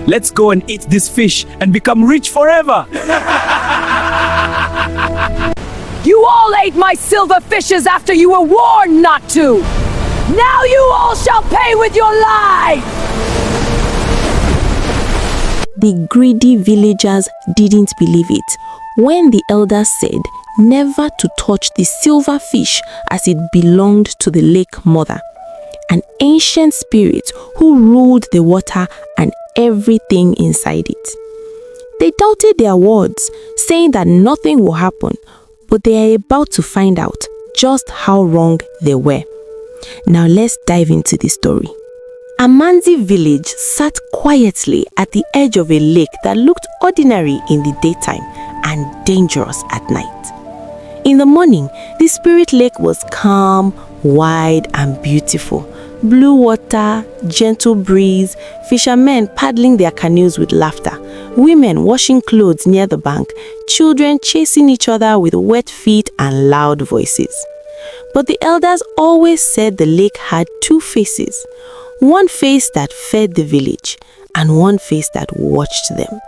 Let's go and eat this fish and become rich forever. You all ate my silver fishes after you were warned not to. Now you all shall pay with your lives. The greedy villagers didn't believe it when the elders said never to touch the silver fish as it belonged to the lake mother, an ancient spirit who ruled the water and everything inside it. They doubted their words, saying that nothing will happen, but they are about to find out just how wrong they were. Now let's dive into the story. Amanzi village sat quietly at the edge of a lake that looked ordinary in the daytime and dangerous at night. In the morning, the spirit lake was calm, wide and beautiful. Blue water, gentle breeze, fishermen paddling their canoes with laughter, women washing clothes near the bank, children chasing each other with wet feet and loud voices. But the elders always said the lake had two faces, one face that fed the village and one face that watched them.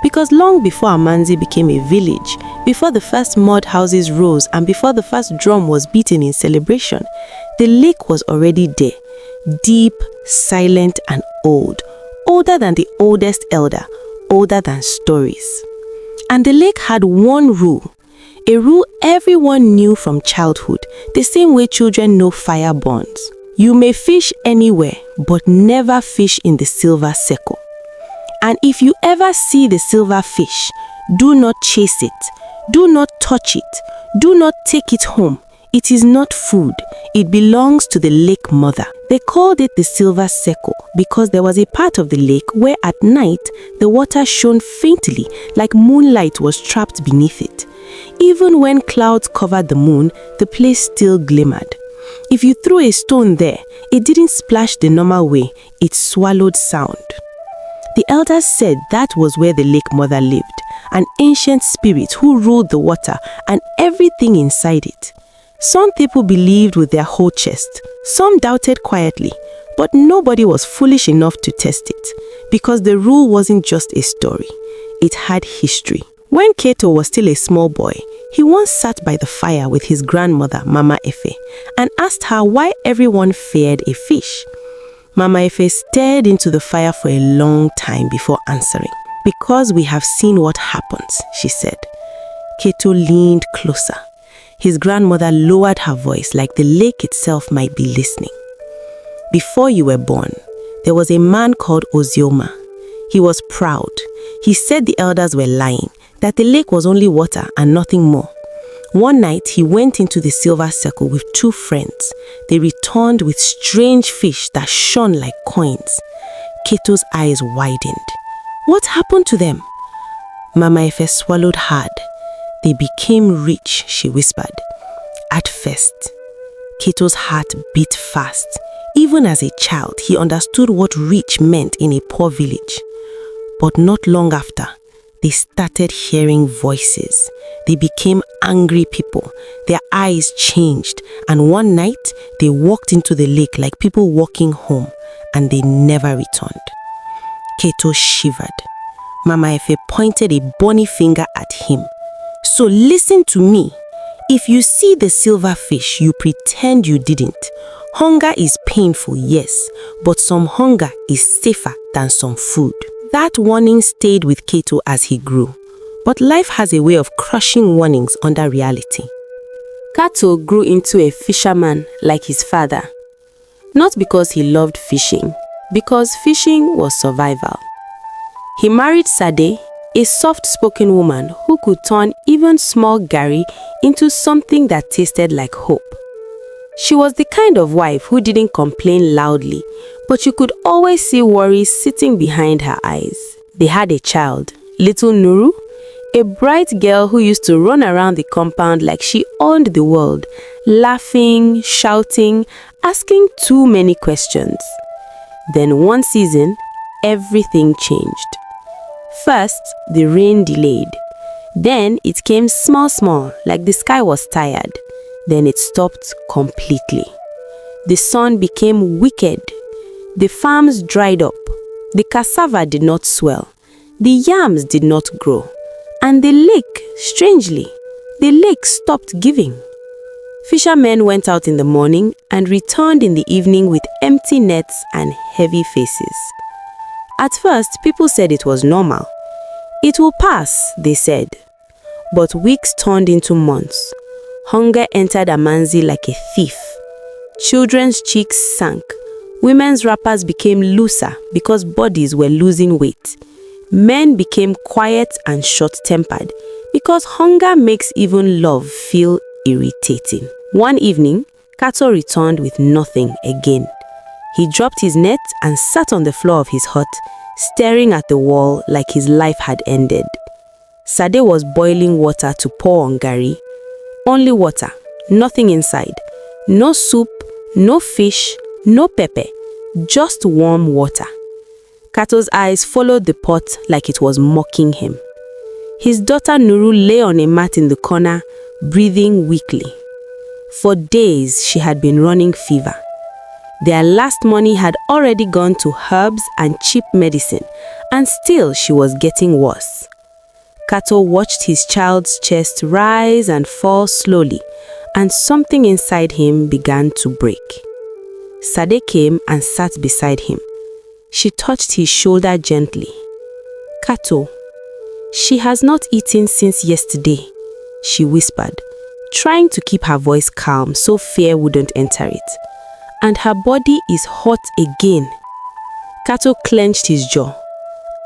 Because long before Amanzi became a village, before the first mud houses rose and before the first drum was beaten in celebration, the lake was already there, deep, silent and old, older than the oldest elder, older than stories. And the lake had one rule, a rule everyone knew from childhood, the same way children know fire burns. You may fish anywhere, but never fish in the silver circle. And if you ever see the silver fish, do not chase it, do not touch it, do not take it home. It is not food, it belongs to the lake mother. They called it the silver circle because there was a part of the lake where at night the water shone faintly like moonlight was trapped beneath it. Even when clouds covered the moon, the place still glimmered. If you threw a stone there, it didn't splash the normal way, it swallowed sound. The elders said that was where the lake mother lived, an ancient spirit who ruled the water and everything inside it. Some people believed with their whole chest, some doubted quietly, but nobody was foolish enough to test it, because the rule wasn't just a story, it had history. When Kato was still a small boy, he once sat by the fire with his grandmother, Mama Efe, and asked her why everyone feared a fish. Mama Efe stared into the fire for a long time before answering. Because we have seen what happens, she said. Kato leaned closer. His grandmother lowered her voice like the lake itself might be listening. Before you were born, there was a man called Ozioma. He was proud. He said the elders were lying, that the lake was only water and nothing more. One night, he went into the silver circle with two friends. They returned with strange fish that shone like coins. Kato's eyes widened. What happened to them? Mama Efe swallowed hard. They became rich, she whispered. At first, Kato's heart beat fast. Even as a child, he understood what rich meant in a poor village. But not long after, they started hearing voices. They became angry people. Their eyes changed, and one night, they walked into the lake like people walking home, and they never returned. Kato shivered. Mama Efe pointed a bony finger at him. So listen to me. If you see the silver fish, you pretend you didn't. Hunger is painful, yes, but some hunger is safer than some food. That warning stayed with Kato as he grew. But life has a way of crushing warnings under reality. Kato grew into a fisherman like his father. Not because he loved fishing, because fishing was survival. He married Sade, a soft-spoken woman who could turn even small gari into something that tasted like hope. She was the kind of wife who didn't complain loudly, but you could always see worries sitting behind her eyes. They had a child, little Nuru, a bright girl who used to run around the compound like she owned the world, laughing, shouting, asking too many questions. Then one season, everything changed. First, the rain delayed. Then it came small, like the sky was tired. Then it stopped completely. The sun became wicked. The farms dried up. The cassava did not swell, the yams did not grow, and the lake, strangely, the lake stopped giving. Fishermen went out in the morning and returned in the evening with empty nets and heavy faces. At first, people said it was normal. It will pass, they said. But weeks turned into months. Hunger entered Amanzi like a thief. Children's cheeks sank. Women's wrappers became looser because bodies were losing weight. Men became quiet and short-tempered because hunger makes even love feel irritating. One evening, Kato returned with nothing again. He dropped his net and sat on the floor of his hut, staring at the wall like his life had ended. Sade was boiling water to pour on Gari. Only water, nothing inside. No soup, no fish, no pepper, just warm water. Kato's eyes followed the pot like it was mocking him. His daughter Nuru lay on a mat in the corner, breathing weakly. For days, she had been running fever. Their last money had already gone to herbs and cheap medicine, and still she was getting worse. Kato watched his child's chest rise and fall slowly, and something inside him began to break. Sade came and sat beside him. She touched his shoulder gently. "Kato, she has not eaten since yesterday," she whispered, trying to keep her voice calm so fear wouldn't enter it. "And her body is hot again." Kato clenched his jaw.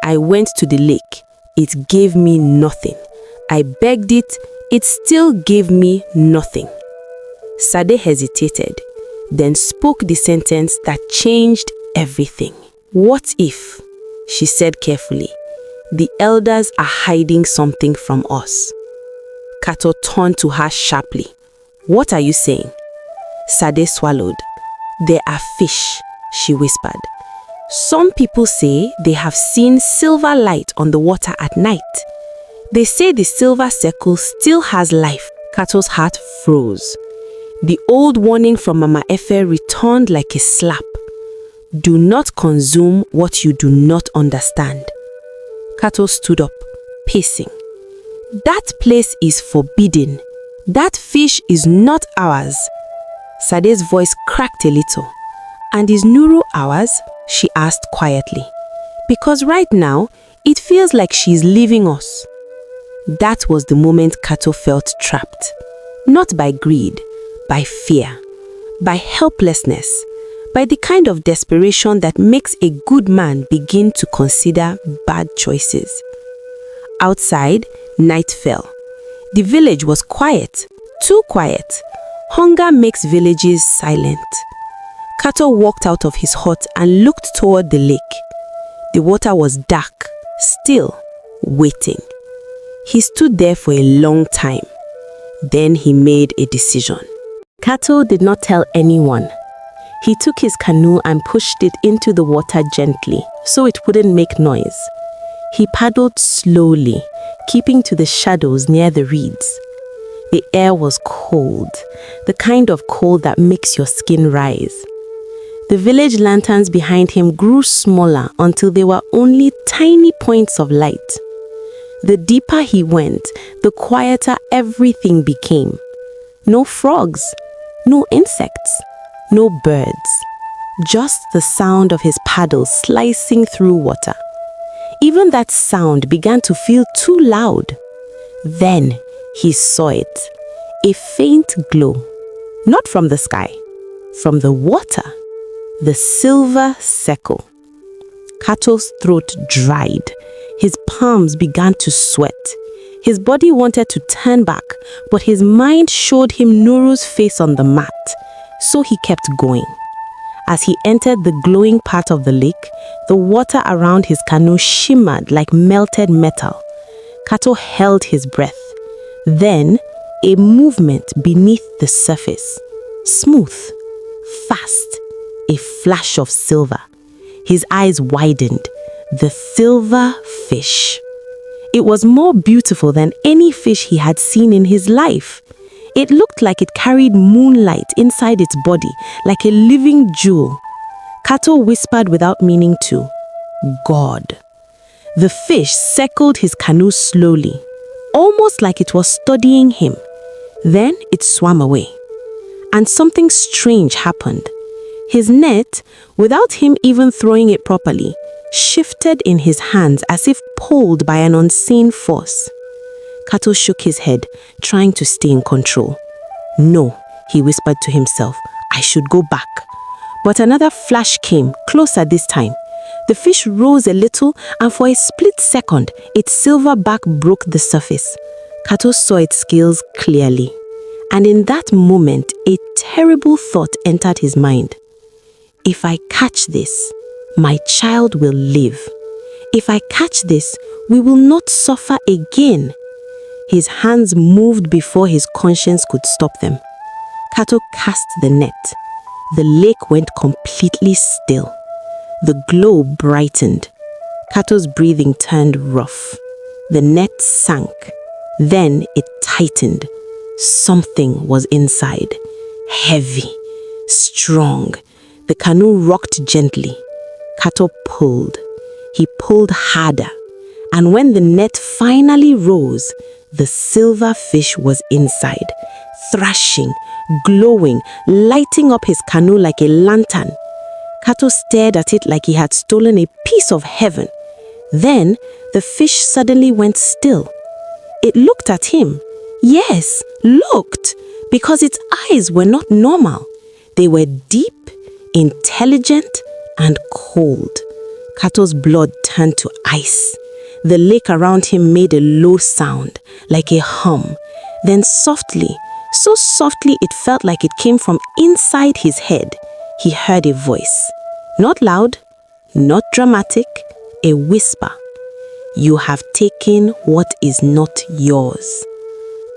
"I went to the lake. It gave me nothing. I begged it. It still gave me nothing." Sade hesitated, then spoke the sentence that changed everything. "What if," she said carefully, "the elders are hiding something from us?" Kato turned to her sharply. "What are you saying?" Sade swallowed. "There are fish," she whispered. "Some people say they have seen silver light on the water at night. They say the silver circle still has life." Kato's heart froze. The old warning from Mama Efe returned like a slap. "Do not consume what you do not understand." Kato stood up, pacing. "That place is forbidden. That fish is not ours." Sade's voice cracked a little. "And is Nuru ours?" she asked quietly. "Because right now, it feels like she's leaving us." That was the moment Kato felt trapped. Not by greed, by fear, by helplessness, by the kind of desperation that makes a good man begin to consider bad choices. Outside, night fell. The village was quiet, too quiet. Hunger makes villages silent. Kato walked out of his hut and looked toward the lake. The water was dark, still, waiting. He stood there for a long time. Then he made a decision. Kato did not tell anyone. He took his canoe and pushed it into the water gently, so it wouldn't make noise. He paddled slowly, keeping to the shadows near the reeds. The air was cold, the kind of cold that makes your skin rise. The village lanterns behind him grew smaller until they were only tiny points of light. The deeper he went, the quieter everything became. No frogs, no insects, no birds. Just the sound of his paddle slicing through water. Even that sound began to feel too loud. Then he saw it, a faint glow, not from the sky, from the water, the silver circle. Kato's throat dried. His palms began to sweat. His body wanted to turn back, but his mind showed him Nuru's face on the mat, so he kept going. As he entered the glowing part of the lake, the water around his canoe shimmered like melted metal. Kato held his breath. Then, a movement beneath the surface. Smooth, fast, a flash of silver. His eyes widened. The silver fish. It was more beautiful than any fish he had seen in his life. It looked like it carried moonlight inside its body, like a living jewel. Kato whispered without meaning to, God. The fish circled his canoe slowly, almost like it was studying him. Then it swam away. And something strange happened. His net, without him even throwing it properly, shifted in his hands as if pulled by an unseen force. Kato shook his head, trying to stay in control. No, he whispered to himself, I should go back. But another flash came, closer this time. The fish rose a little, and for a split second, its silver back broke the surface. Kato saw its scales clearly. And in that moment, a terrible thought entered his mind. If I catch this, my child will live. If I catch this, we will not suffer again. His hands moved before his conscience could stop them. Kato cast the net. The lake went completely still. The glow brightened. Kato's breathing turned rough. The net sank. Then it tightened. Something was inside. Heavy. Strong. The canoe rocked gently. Kato pulled. He pulled harder. And when the net finally rose, the silver fish was inside, thrashing, glowing, lighting up his canoe like a lantern. Kato stared at it like he had stolen a piece of heaven. Then the fish suddenly went still. It looked at him. Yes, looked, because its eyes were not normal. They were deep, intelligent, and cold. Kato's blood turned to ice. The lake around him made a low sound, like a hum. Then softly, so softly it felt like it came from inside his head, he heard a voice. Not loud, not dramatic, a whisper. You have taken what is not yours.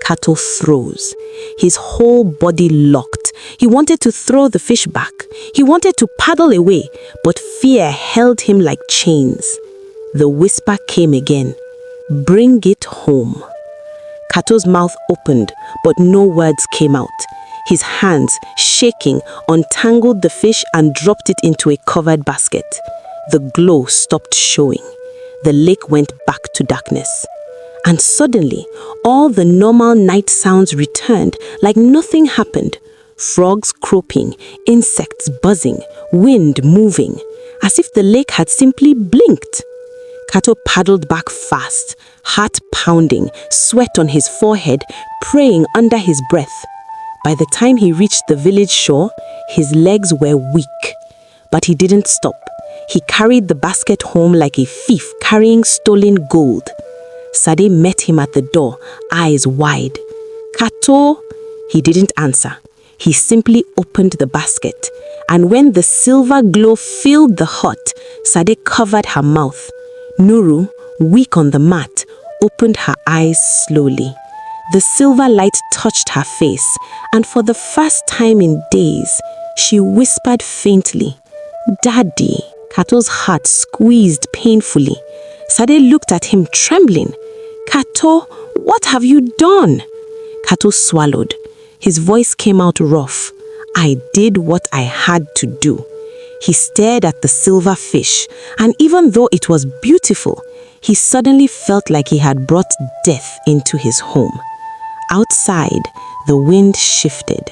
Kato froze. His whole body locked. He wanted to throw the fish back. He wanted to paddle away, but fear held him like chains. The whisper came again. Bring it home. Kato's mouth opened, but no words came out. His hands, shaking, untangled the fish and dropped it into a covered basket. The glow stopped showing. The lake went back to darkness. And suddenly, all the normal night sounds returned like nothing happened. Frogs croaking, insects buzzing, wind moving, as if the lake had simply blinked. Kato paddled back fast, heart pounding, sweat on his forehead, praying under his breath. By the time he reached the village shore, his legs were weak. But he didn't stop. He carried the basket home like a thief carrying stolen gold. Sade met him at the door, eyes wide. Kato! He didn't answer. He simply opened the basket. And when the silver glow filled the hut, Sade covered her mouth. Nuru, weak on the mat, opened her eyes slowly. The silver light touched her face, and for the first time in days, she whispered faintly, Daddy. Kato's heart squeezed painfully. Sade looked at him trembling. Kato, what have you done? Kato swallowed. His voice came out rough. I did what I had to do. He stared at the silver fish, and even though it was beautiful, he suddenly felt like he had brought death into his home. Outside, the wind shifted,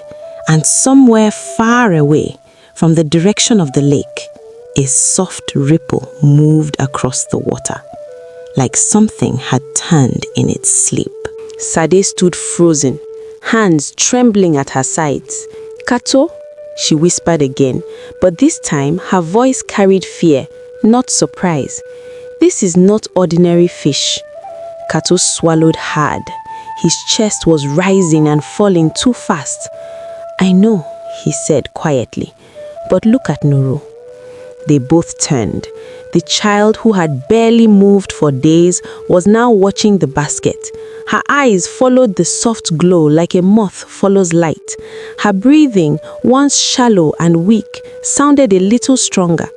and somewhere far away, from the direction of the lake, a soft ripple moved across the water, like something had turned in its sleep. Sade stood frozen, hands trembling at her sides. Kato? She whispered again, but this time her voice carried fear, not surprise. This is not ordinary fish. Kato swallowed hard. His chest was rising and falling too fast. I know, he said quietly, but look at Nuru. They both turned. The child who had barely moved for days was now watching the basket. Her eyes followed the soft glow like a moth follows light. Her breathing, once shallow and weak, sounded a little stronger.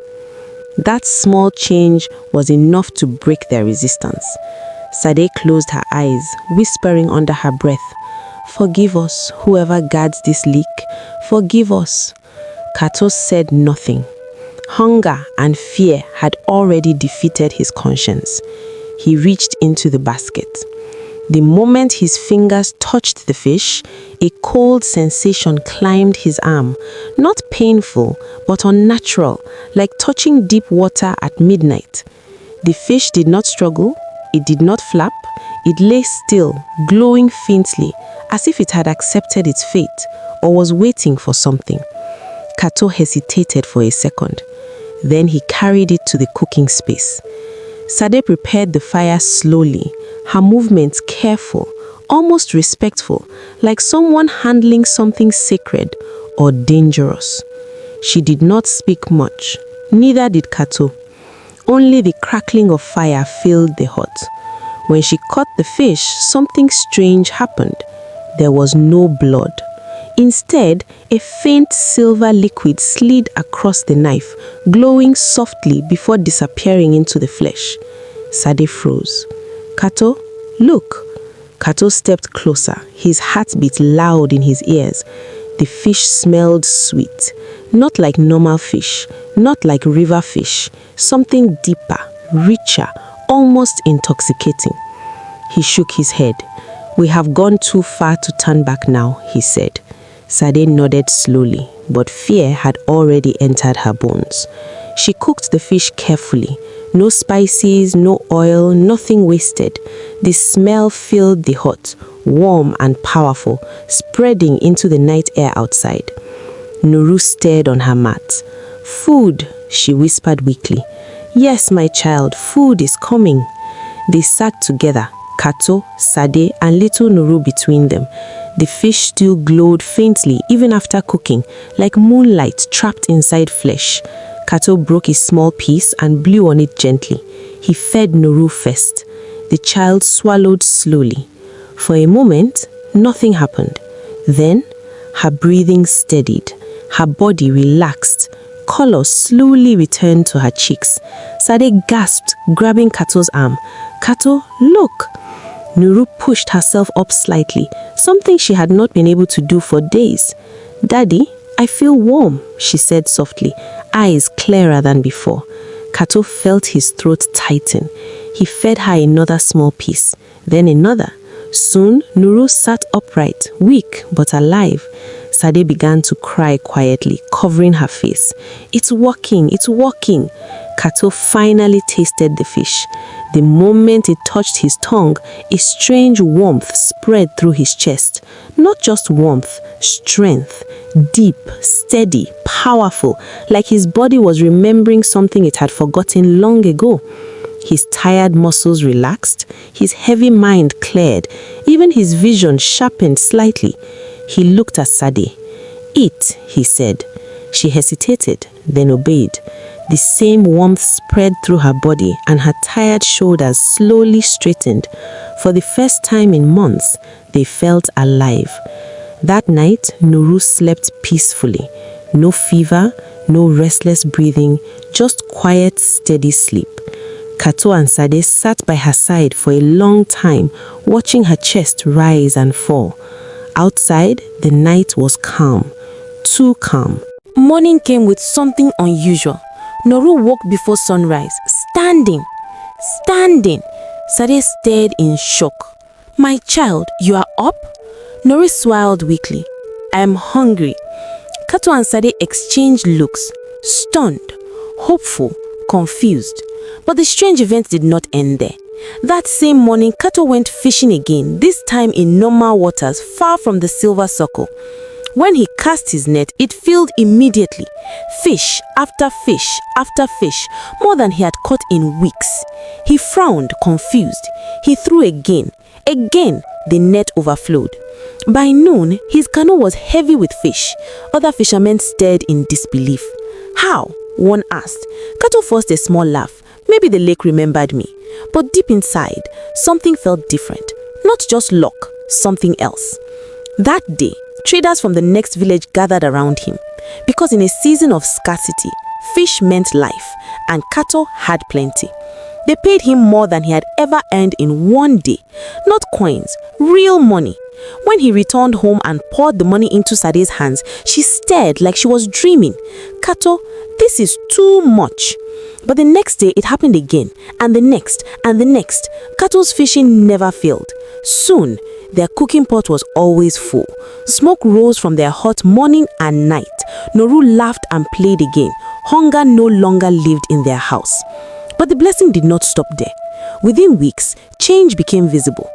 That small change was enough to break their resistance. Sade closed her eyes, whispering under her breath, Forgive us, whoever guards this leak. Forgive us. Kato said nothing. Hunger and fear had already defeated his conscience. He reached into the basket. The moment his fingers touched the fish, a cold sensation climbed his arm. Not painful, but unnatural, like touching deep water at midnight. The fish did not struggle, it did not flap, it lay still, glowing faintly, as if it had accepted its fate or was waiting for something. Kato hesitated for a second. Then he carried it to the cooking space. Sade prepared the fire slowly, her movements careful, almost respectful, like someone handling something sacred or dangerous. She did not speak much, neither did Kato. Only the crackling of fire filled the hut. When she cut the fish, something strange happened. There was no blood. Instead, a faint silver liquid slid across the knife, glowing softly before disappearing into the flesh. Sade froze. Kato, look. Kato stepped closer, his heartbeat loud in his ears. The fish smelled sweet, not like normal fish, not like river fish, something deeper, richer, almost intoxicating. He shook his head. We have gone too far to turn back now, he said. Sade nodded slowly, but fear had already entered her bones. She cooked the fish carefully. No spices, no oil, nothing wasted. The smell filled the hut, warm and powerful, spreading into the night air outside. Nuru stared on her mat. Food, she whispered weakly. Yes, my child, food is coming. They sat together, Kato, Sade, and little Nuru between them. The fish still glowed faintly even after cooking, like moonlight trapped inside flesh. Kato broke a small piece and blew on it gently. He fed Nuru first. The child swallowed slowly. For a moment, nothing happened. Then, her breathing steadied. Her body relaxed. Color slowly returned to her cheeks. Sade gasped, grabbing Kato's arm. Kato, look! Nuru pushed herself up slightly, something she had not been able to do for days. Daddy, I feel warm, she said softly, eyes clearer than before. Kato felt his throat tighten. He fed her another small piece, then another. Soon, Nuru sat upright, weak but alive. Sade began to cry quietly, covering her face. It's working, it's working. Kato finally tasted the fish. The moment it touched his tongue, a strange warmth spread through his chest. Not just warmth, strength. Deep, steady, powerful, like his body was remembering something it had forgotten long ago. His tired muscles relaxed, his heavy mind cleared, even his vision sharpened slightly. He looked at Sade. Eat, he said. She hesitated, then obeyed. The same warmth spread through her body and her tired shoulders slowly straightened. For the first time in months, they felt alive. That night, Nuru slept peacefully. No fever, no restless breathing, just quiet, steady sleep. Kato and Sade sat by her side for a long time, watching her chest rise and fall. Outside, the night was calm, too calm. Morning came with something unusual. Nuru woke before sunrise, standing. Sade stared in shock. My child, you are up? Nuru smiled weakly. I am hungry. Kato and Sade exchanged looks, stunned, hopeful, confused. But the strange event did not end there. That same morning, Kato went fishing again, this time in normal waters, far from the silver circle. When he cast his net, it filled immediately. Fish after fish after fish, more than he had caught in weeks. He frowned, confused. He threw again. Again, the net overflowed. By noon, his canoe was heavy with fish. Other fishermen stared in disbelief. How? One asked. Kato forced a small laugh. Maybe the lake remembered me. But deep inside, something felt different. Not just luck, something else. That day, traders from the next village gathered around him. Because in a season of scarcity, fish meant life, and Kato had plenty. They paid him more than he had ever earned in one day. Not coins, real money. When he returned home and poured the money into Sade's hands, she stared like she was dreaming. Kato, this is too much. But the next day it happened again, and the next, and the next. Kato's fishing never failed. Soon, their cooking pot was always full. Smoke rose from their hut morning and night. Noru laughed and played again. Hunger no longer lived in their house. But the blessing did not stop there. Within weeks, change became visible.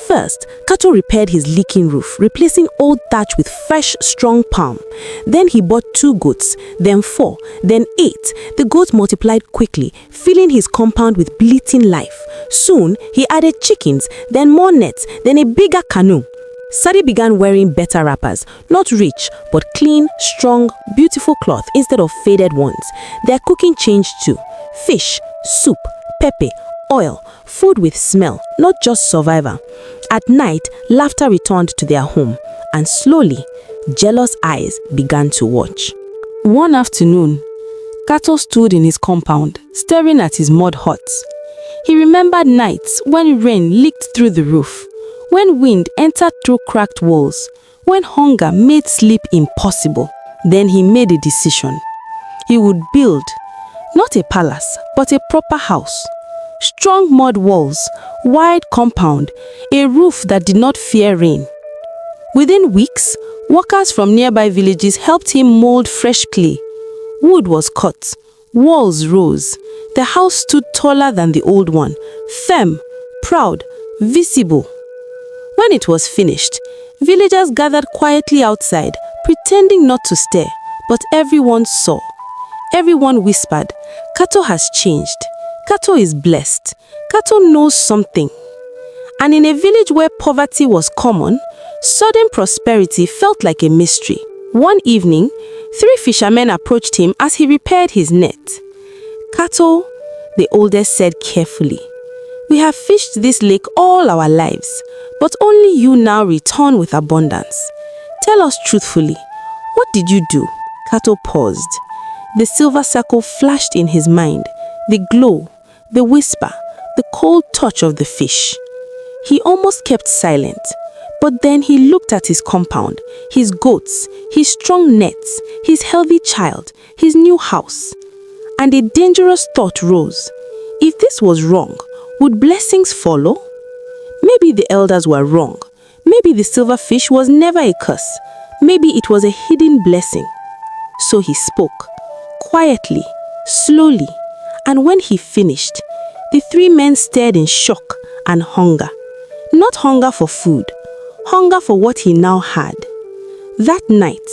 First, Kato repaired his leaking roof, replacing old thatch with fresh, strong palm. Then he bought 2 goats, then 4, then 8. The goats multiplied quickly, filling his compound with bleating life. Soon, he added chickens, then more nets, then a bigger canoe. Sadi began wearing better wrappers, not rich, but clean, strong, beautiful cloth instead of faded ones. Their cooking changed too. Fish, soup, pepper, oil, food with smell, not just survivor. At night, laughter returned to their home, and slowly, jealous eyes began to watch. One afternoon, Kato stood in his compound, staring at his mud huts. He remembered nights when rain leaked through the roof, when wind entered through cracked walls, when hunger made sleep impossible. Then he made a decision. He would build, not a palace, but a proper house. Strong mud walls, wide compound, a roof that did not fear rain. Within weeks, workers from nearby villages helped him mold fresh clay. Wood was cut, walls rose. The house stood taller than the old one, firm, proud, visible. When it was finished, villagers gathered quietly outside, pretending not to stare, but everyone saw. Everyone whispered, "Kato has changed. Kato is blessed. Kato knows something." And in a village where poverty was common, sudden prosperity felt like a mystery. One evening, 3 fishermen approached him as he repaired his net. "Kato," the oldest said carefully, "we have fished this lake all our lives, but only you now return with abundance. Tell us truthfully, what did you do?" Kato paused. The silver circle flashed in his mind, the glow, the whisper, the cold touch of the fish. He almost kept silent, but then he looked at his compound, his goats, his strong nets, his healthy child, his new house. And a dangerous thought rose. If this was wrong, would blessings follow? Maybe the elders were wrong. Maybe the silver fish was never a curse. Maybe it was a hidden blessing. So he spoke, quietly, slowly, and when he finished, the 3 men stared in shock and hunger. Not hunger for food, hunger for what he now had. That night,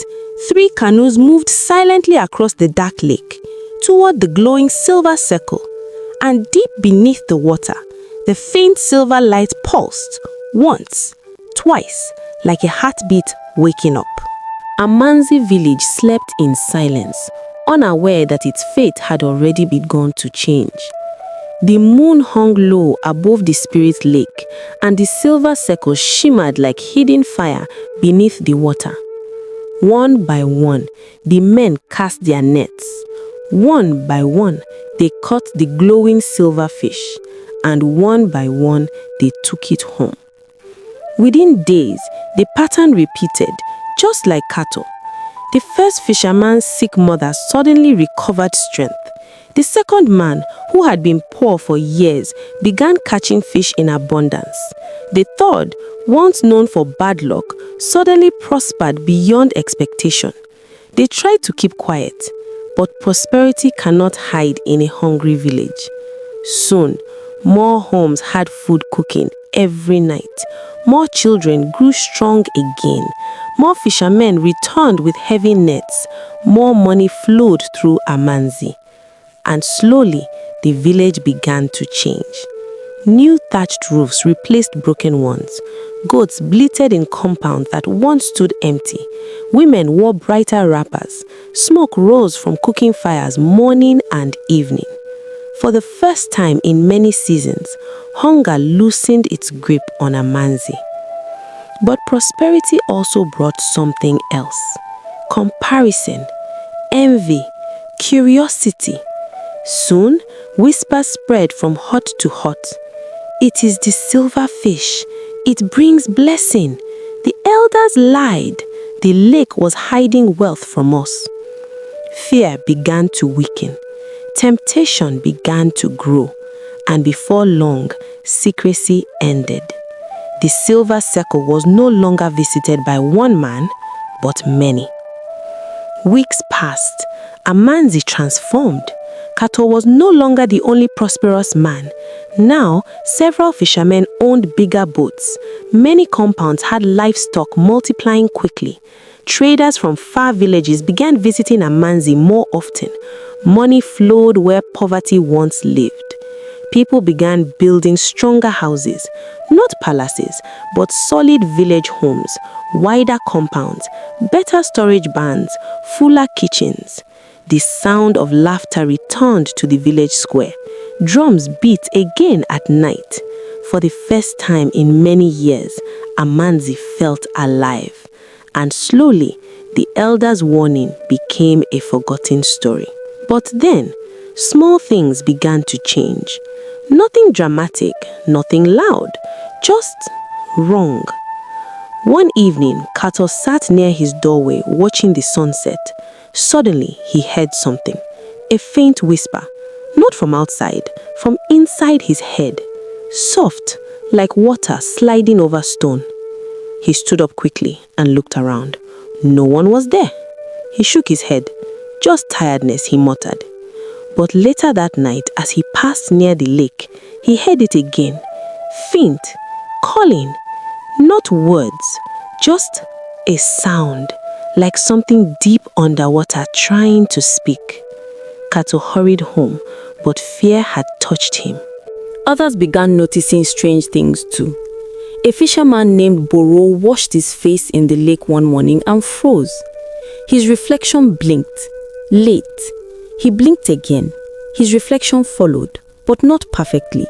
3 canoes moved silently across the dark lake, toward the glowing silver circle, and deep beneath the water, the faint silver light pulsed, once, twice, like a heartbeat waking up. Amanzi village slept in silence, unaware that its fate had already begun to change. The moon hung low above the spirit lake, and the silver circle shimmered like hidden fire beneath the water. One by one, the men cast their nets. One by one, they caught the glowing silver fish, and one by one, they took it home. Within days, the pattern repeated, just like Kato. The first fisherman's sick mother suddenly recovered strength. The second man, who had been poor for years, began catching fish in abundance. The third, once known for bad luck, suddenly prospered beyond expectation. They tried to keep quiet, but prosperity cannot hide in a hungry village. Soon, more homes had food cooking every night. More children grew strong again. More fishermen returned with heavy nets. More money flowed through Amanzi. And slowly, the village began to change. New thatched roofs replaced broken ones. Goats bleated in compounds that once stood empty. Women wore brighter wrappers. Smoke rose from cooking fires morning and evening. For the first time in many seasons, hunger loosened its grip on Amanzi. But prosperity also brought something else. Comparison, envy, curiosity. Soon, whispers spread from hut to hut. "It is the silver fish. It brings blessing." The elders lied. The lake was hiding wealth from us. Fear began to weaken. Temptation began to grow. And before long, secrecy ended. The silver circle was no longer visited by one man, but many. Weeks passed. Amanzi transformed. Kato was no longer the only prosperous man. Now, several fishermen owned bigger boats. Many compounds had livestock multiplying quickly. Traders from far villages began visiting Amanzi more often. Money flowed where poverty once lived. People began building stronger houses, not palaces, but solid village homes, wider compounds, better storage barns, fuller kitchens. The sound of laughter returned to the village square. Drums beat again at night. For the first time in many years, Amanzi felt alive. And slowly, the elders' warning became a forgotten story. But then, small things began to change. Nothing dramatic, nothing loud, just wrong. One evening, Kato sat near his doorway watching the sunset. Suddenly, he heard something. A faint whisper, not from outside, from inside his head. Soft, like water sliding over stone. He stood up quickly and looked around. No one was there. He shook his head. Just tiredness, he muttered. But later that night, as he passed near the lake, he heard it again. Faint, calling. Not words, just a sound, like something deep underwater trying to speak. Kato hurried home, but fear had touched him. Others began noticing strange things too. A fisherman named Boro washed his face in the lake one morning and froze. His reflection blinked. Late. He blinked again. His reflection followed, but not perfectly,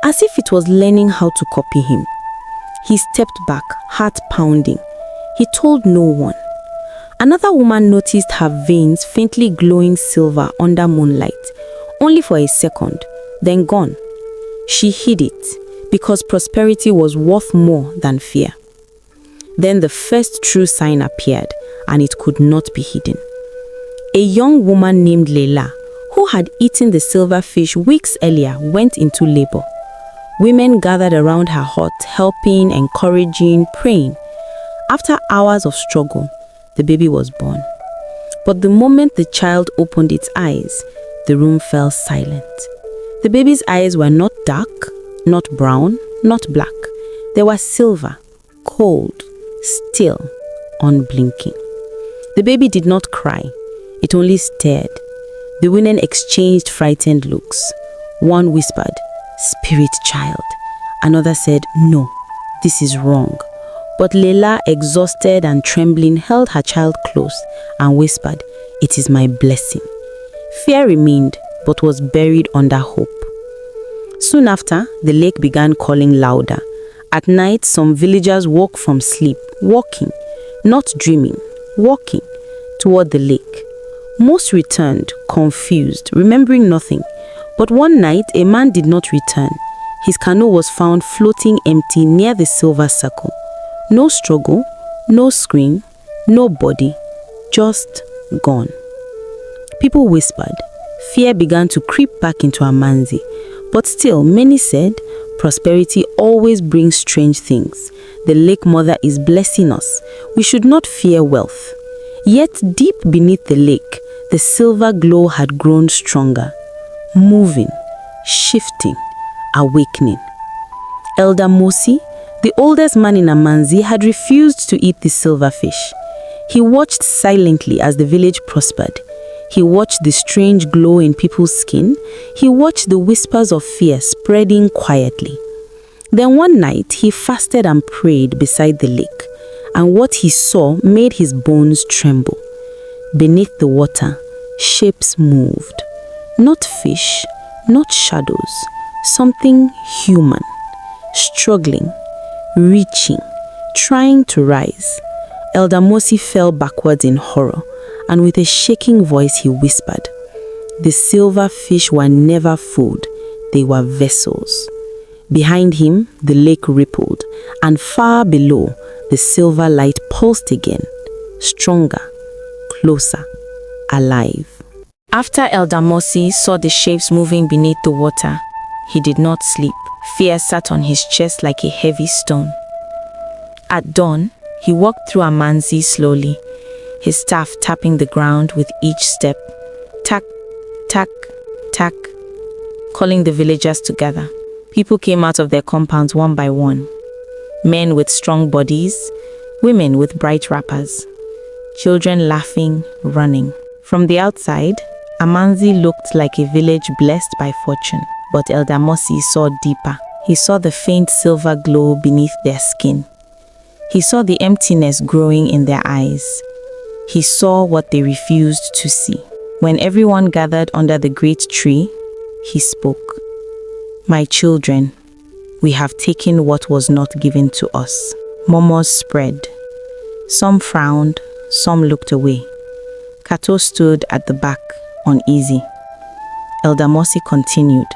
as if it was learning how to copy him. He stepped back, heart pounding. He told no one. Another woman noticed her veins faintly glowing silver under moonlight, only for a second, then gone. She hid it, because prosperity was worth more than fear. Then the first true sign appeared, and it could not be hidden. A young woman named Leila, who had eaten the silver fish weeks earlier, went into labor. Women gathered around her hut, helping, encouraging, praying. After hours of struggle, the baby was born. But the moment the child opened its eyes, the room fell silent. The baby's eyes were not dark, not brown, not black. They were silver, cold, still, unblinking. The baby did not cry. It only stared. The women exchanged frightened looks. One whispered, "Spirit child." Another said, "No, this is wrong." But Leila, exhausted and trembling, held her child close and whispered, "It is my blessing." Fear remained, but was buried under hope. Soon after, the lake began calling louder. At night, some villagers woke from sleep, walking, not dreaming, walking toward the lake. Most returned, confused, remembering nothing. But one night, a man did not return. His canoe was found floating empty near the silver circle. No struggle, no scream, no body, just gone. People whispered. Fear began to creep back into Amanzi. But still, many said, prosperity always brings strange things. The lake mother is blessing us. We should not fear wealth. Yet deep beneath the lake, the silver glow had grown stronger, moving, shifting, awakening. Elder Mosi, the oldest man in Amanzi, had refused to eat the silverfish. He watched silently as the village prospered. He watched the strange glow in people's skin. He watched the whispers of fear spreading quietly. Then one night, he fasted and prayed beside the lake, and what he saw made his bones tremble. Beneath the water, shapes moved. Not fish, not shadows, something human, struggling, reaching, trying to rise. Elder Mosi fell backwards in horror, and with a shaking voice he whispered, "The silver fish were never food, they were vessels." Behind him, the lake rippled, and far below, The silver light pulsed again, stronger, closer, alive. After Elder Mossy saw the shapes moving beneath the water, he did not sleep. Fear sat on his chest like a heavy stone. At dawn, he walked through Amanzi slowly, his staff tapping the ground with each step. Tack, tack, tack, calling the villagers together. People came out of their compounds one by one. Men with strong bodies, women with bright wrappers, children laughing, running. From the outside, Amanzi looked like a village blessed by fortune, but Elder Mossy saw deeper. He saw the faint silver glow beneath their skin. He saw the emptiness growing in their eyes. He saw what they refused to see. When everyone gathered under the great tree, he spoke. "My children, we have taken what was not given to us." Murmurs spread. Some frowned, some looked away. Kato stood at the back, uneasy. Elder Mossy continued,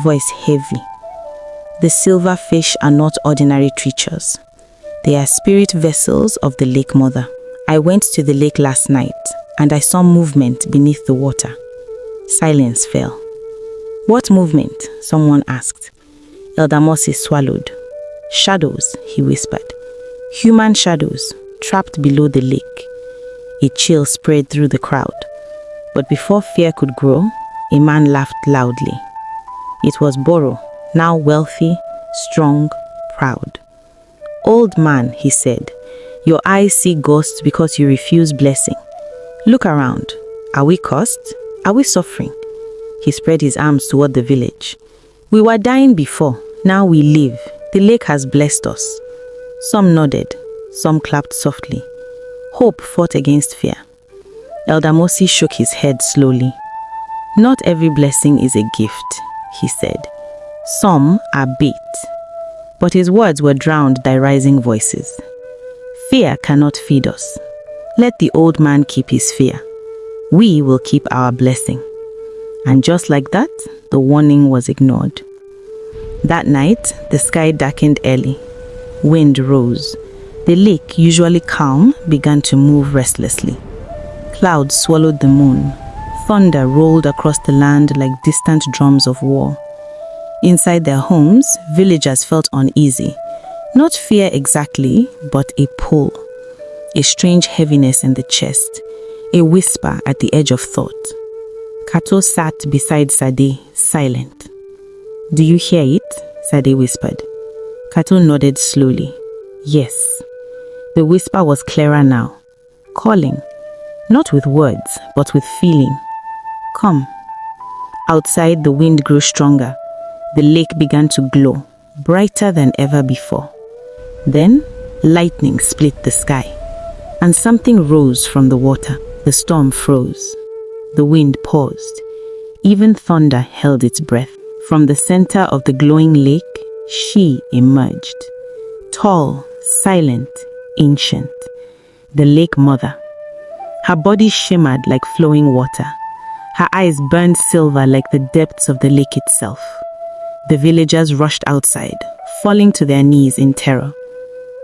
voice heavy. "The silverfish are not ordinary creatures. They are spirit vessels of the lake mother. I went to the lake last night, and I saw movement beneath the water." Silence fell. "What movement?" someone asked. Elder Mossy swallowed. "Shadows," he whispered. "Human shadows, trapped below the lake." A chill spread through the crowd. But before fear could grow, a man laughed loudly. It was Boro, now wealthy, strong, proud. "Old man," he said, "your eyes see ghosts because you refuse blessing. Look around. Are we cursed? Are we suffering?" He spread his arms toward the village. "We were dying before, now we live. The lake has blessed us." Some nodded, some clapped softly. Hope fought against fear. Elder Mossy shook his head slowly. "Not every blessing is a gift," he said. "Some are bait." But his words were drowned by rising voices. "Fear cannot feed us. Let the old man keep his fear. We will keep our blessing." And just like that, the warning was ignored. That night, the sky darkened early. Wind rose. The lake, usually calm, began to move restlessly. Clouds swallowed the moon. Thunder rolled across the land like distant drums of war. Inside their homes, villagers felt uneasy. Not fear exactly, but a pull. A strange heaviness in the chest. A whisper at the edge of thought. Kato sat beside Sade, silent. "Do you hear it?" Sade whispered. Kato nodded slowly. "Yes." The whisper was clearer now. Calling. Not with words, but with feeling. "Come." Outside, the wind grew stronger. The lake began to glow, brighter than ever before. Then, lightning split the sky, and something rose from the water. The storm froze. The wind paused. Even thunder held its breath. From the center of the glowing lake, she emerged. Tall, silent, ancient. The lake mother. Her body shimmered like flowing water. Her eyes burned silver like the depths of the lake itself. The villagers rushed outside, falling to their knees in terror.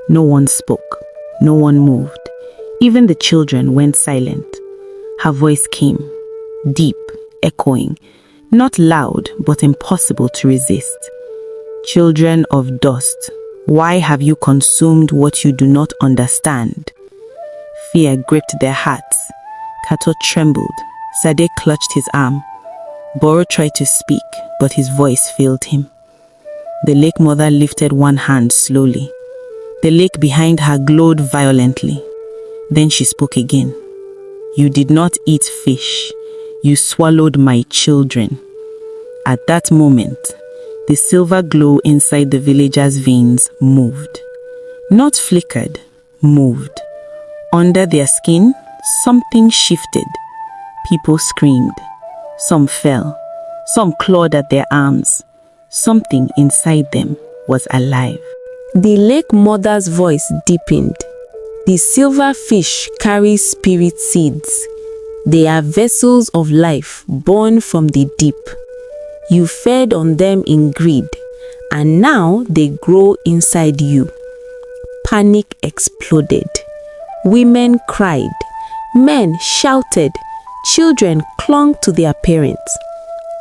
No one spoke. No one moved. Even the children went silent. Her voice came, deep, echoing, not loud, but impossible to resist. "Children of dust, why have you consumed what you do not understand?" Fear gripped their hearts. Kato trembled. Sade clutched his arm. Boro tried to speak, but his voice failed him. The lake mother lifted one hand slowly. The lake behind her glowed violently. Then she spoke again. "You did not eat fish. You swallowed my children." At that moment, the silver glow inside the villagers' veins moved. Not flickered, moved. Under their skin, something shifted. People screamed. Some fell. Some clawed at their arms. Something inside them was alive. The lake mother's voice deepened. The silver fish carry spirit seeds. They are vessels of life born from the deep. You fed on them in greed, and now they grow inside you. Panic exploded. Women cried. Men shouted. Children clung to their parents.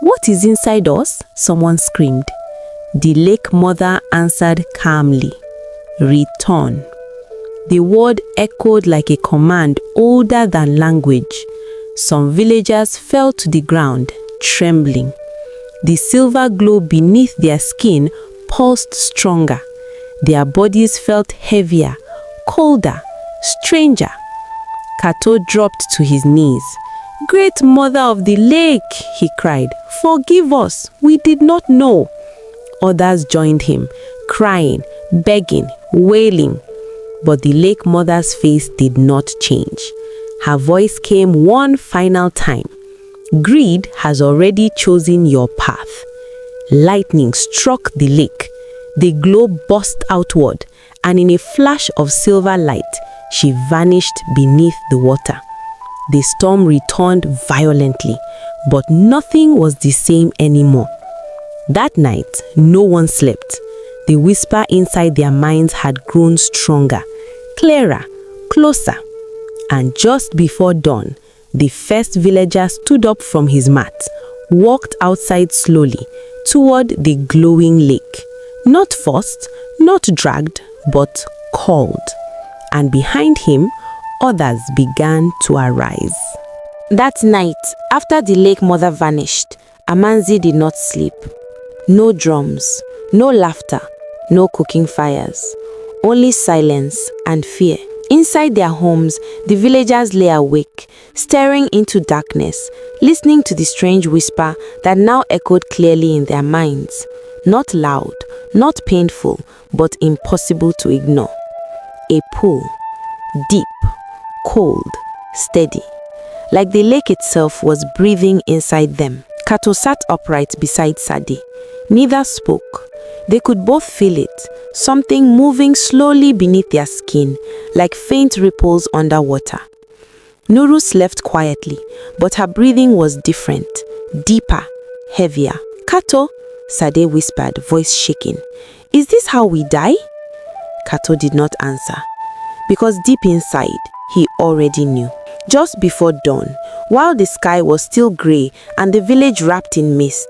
"What is inside us?" someone screamed. The lake mother answered calmly, "Return." The word echoed like a command older than language. Some villagers fell to the ground, trembling. The silver glow beneath their skin pulsed stronger. Their bodies felt heavier, colder, stranger. Kato dropped to his knees. "Great Mother of the Lake," he cried, "forgive us, we did not know." Others joined him, crying, begging, wailing. But the lake mother's face did not change. Her voice came one final time. "Greed has already chosen your path." Lightning struck the lake. The glow burst outward, and in a flash of silver light, she vanished beneath the water. The storm returned violently, but nothing was the same anymore. That night, no one slept. The whisper inside their minds had grown stronger, clearer, closer. And just before dawn, the first villager stood up from his mat, walked outside slowly toward the glowing lake. Not forced, not dragged, but called. And behind him, others began to arise. That night, after the lake mother vanished, Amanzi did not sleep. No drums, no laughter, no cooking fires, only silence and fear. Inside their homes, the villagers lay awake, staring into darkness, listening to the strange whisper that now echoed clearly in their minds. Not loud, not painful, but impossible to ignore. A pull, deep, cold, steady, like the lake itself was breathing inside them. Kato sat upright beside Sade. Neither spoke. They could both feel it, something moving slowly beneath their skin, like faint ripples underwater. Nuru slept quietly, but her breathing was different, deeper, heavier. "Kato," Sade whispered, voice shaking. "Is this how we die?" Kato did not answer, because deep inside, he already knew. Just before dawn, while the sky was still grey and the village wrapped in mist,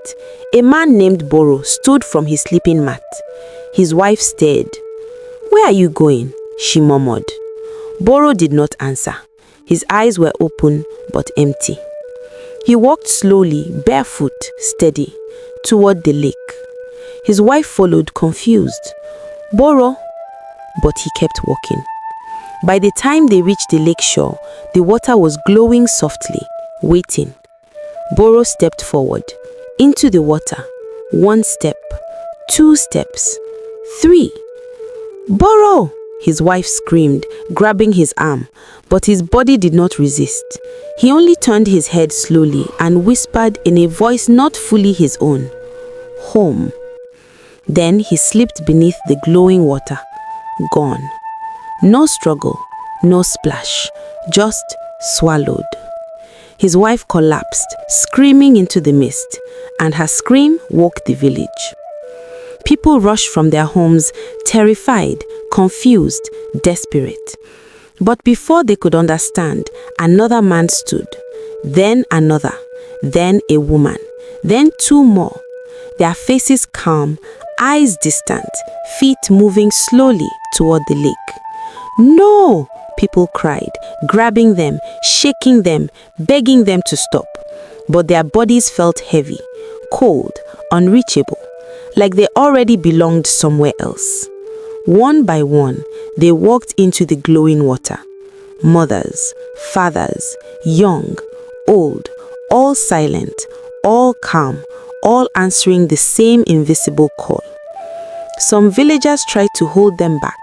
a man named Boro stood from his sleeping mat. His wife stared. "Where are you going?" she murmured. Boro did not answer. His eyes were open but empty. He walked slowly, barefoot, steady, toward the lake. His wife followed, confused. "Boro," but he kept walking. By the time they reached the lake shore, the water was glowing softly, waiting. Boro stepped forward, into the water. 1 step, 2 steps, 3. "Boro!" his wife screamed, grabbing his arm, but his body did not resist. He only turned his head slowly and whispered in a voice not fully his own, "Home." Then he slipped beneath the glowing water, gone. No struggle, no splash, just swallowed. His wife collapsed, screaming into the mist, and her scream woke the village. People rushed from their homes, terrified, confused, desperate. But before they could understand, another man stood, then another, then a woman, then 2 more. Their faces calm, eyes distant, feet moving slowly toward the lake. "No!" people cried, grabbing them, shaking them, begging them to stop. But their bodies felt heavy, cold, unreachable, like they already belonged somewhere else. One by one, they walked into the glowing water. Mothers, fathers, young, old, all silent, all calm, all answering the same invisible call. Some villagers tried to hold them back,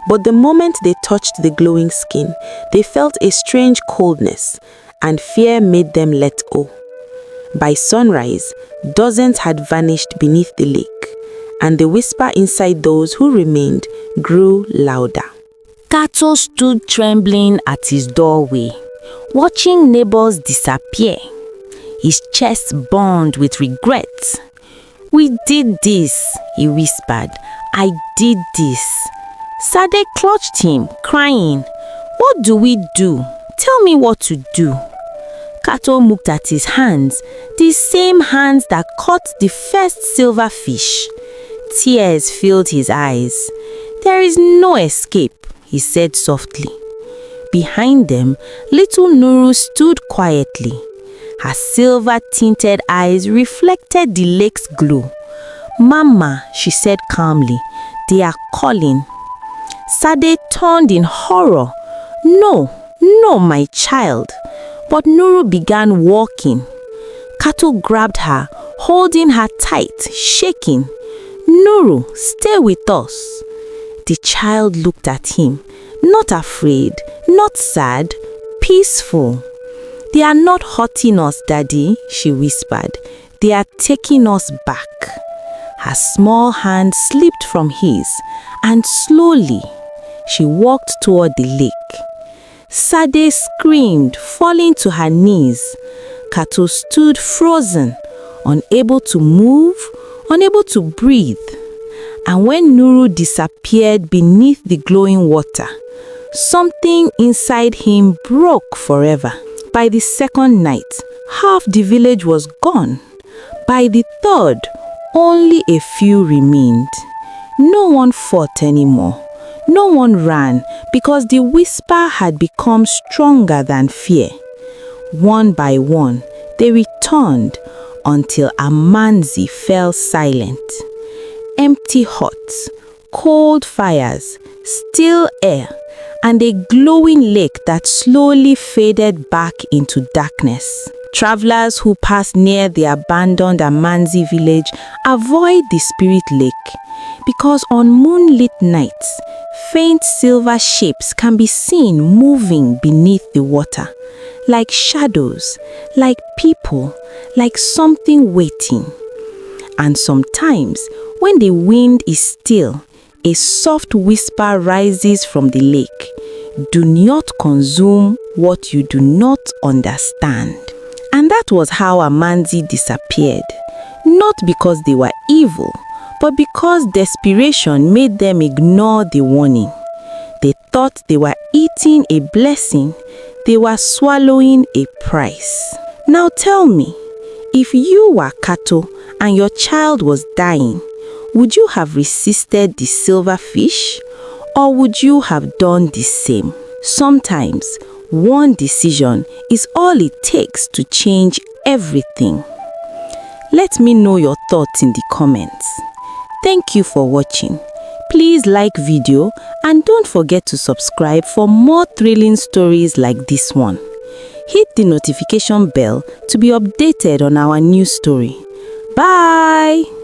but the moment they touched the glowing skin, they felt a strange coldness, and fear made them let go. By sunrise, dozens had vanished beneath the lake, and the whisper inside those who remained grew louder. Kato stood trembling at his doorway, watching neighbors disappear. His chest burned with regret. "We did this," he whispered. "I did this." Sade clutched him, crying, "What do we do? Tell me what to do." Kato looked at his hands, the same hands that caught the first silver fish. Tears filled his eyes. "There is no escape," he said softly. Behind them, little Nuru stood quietly. Her silver-tinted eyes reflected the lake's glow. "Mama," she said calmly, "they are calling." Sade turned in horror. "No, no, my child." But Nuru began walking. Kato grabbed her, holding her tight, shaking. "Nuru, stay with us." The child looked at him, not afraid, not sad, peaceful. "They are not hurting us, Daddy," she whispered. "They are taking us back." Her small hand slipped from his, and slowly she walked toward the lake. Sade screamed, falling to her knees. Kato stood frozen, unable to move, unable to breathe. And when Nuru disappeared beneath the glowing water, something inside him broke forever. By the second night, half the village was gone. By the third, only a few remained. No one fought anymore. No one ran because the whisper had become stronger than fear. One by one, they returned until Amanzi fell silent. Empty huts, cold fires, still air, and a glowing lake that slowly faded back into darkness. Travelers who pass near the abandoned Amanzi village avoid the spirit lake because on moonlit nights, faint silver shapes can be seen moving beneath the water, like shadows, like people, like something waiting. And sometimes, when the wind is still, a soft whisper rises from the lake. "Do not consume what you do not understand." And that was how Amanzi disappeared. Not because they were evil, but because desperation made them ignore the warning. They thought they were eating a blessing, they were swallowing a price. Now tell me, if you were Kato and your child was dying, would you have resisted the silver fish, or would you have done the same? Sometimes, one decision is all it takes to change everything. Let me know your thoughts in the comments. Thank you for watching. Please like video and don't forget to subscribe for more thrilling stories like this one. Hit the notification bell to be updated on our new story. Bye!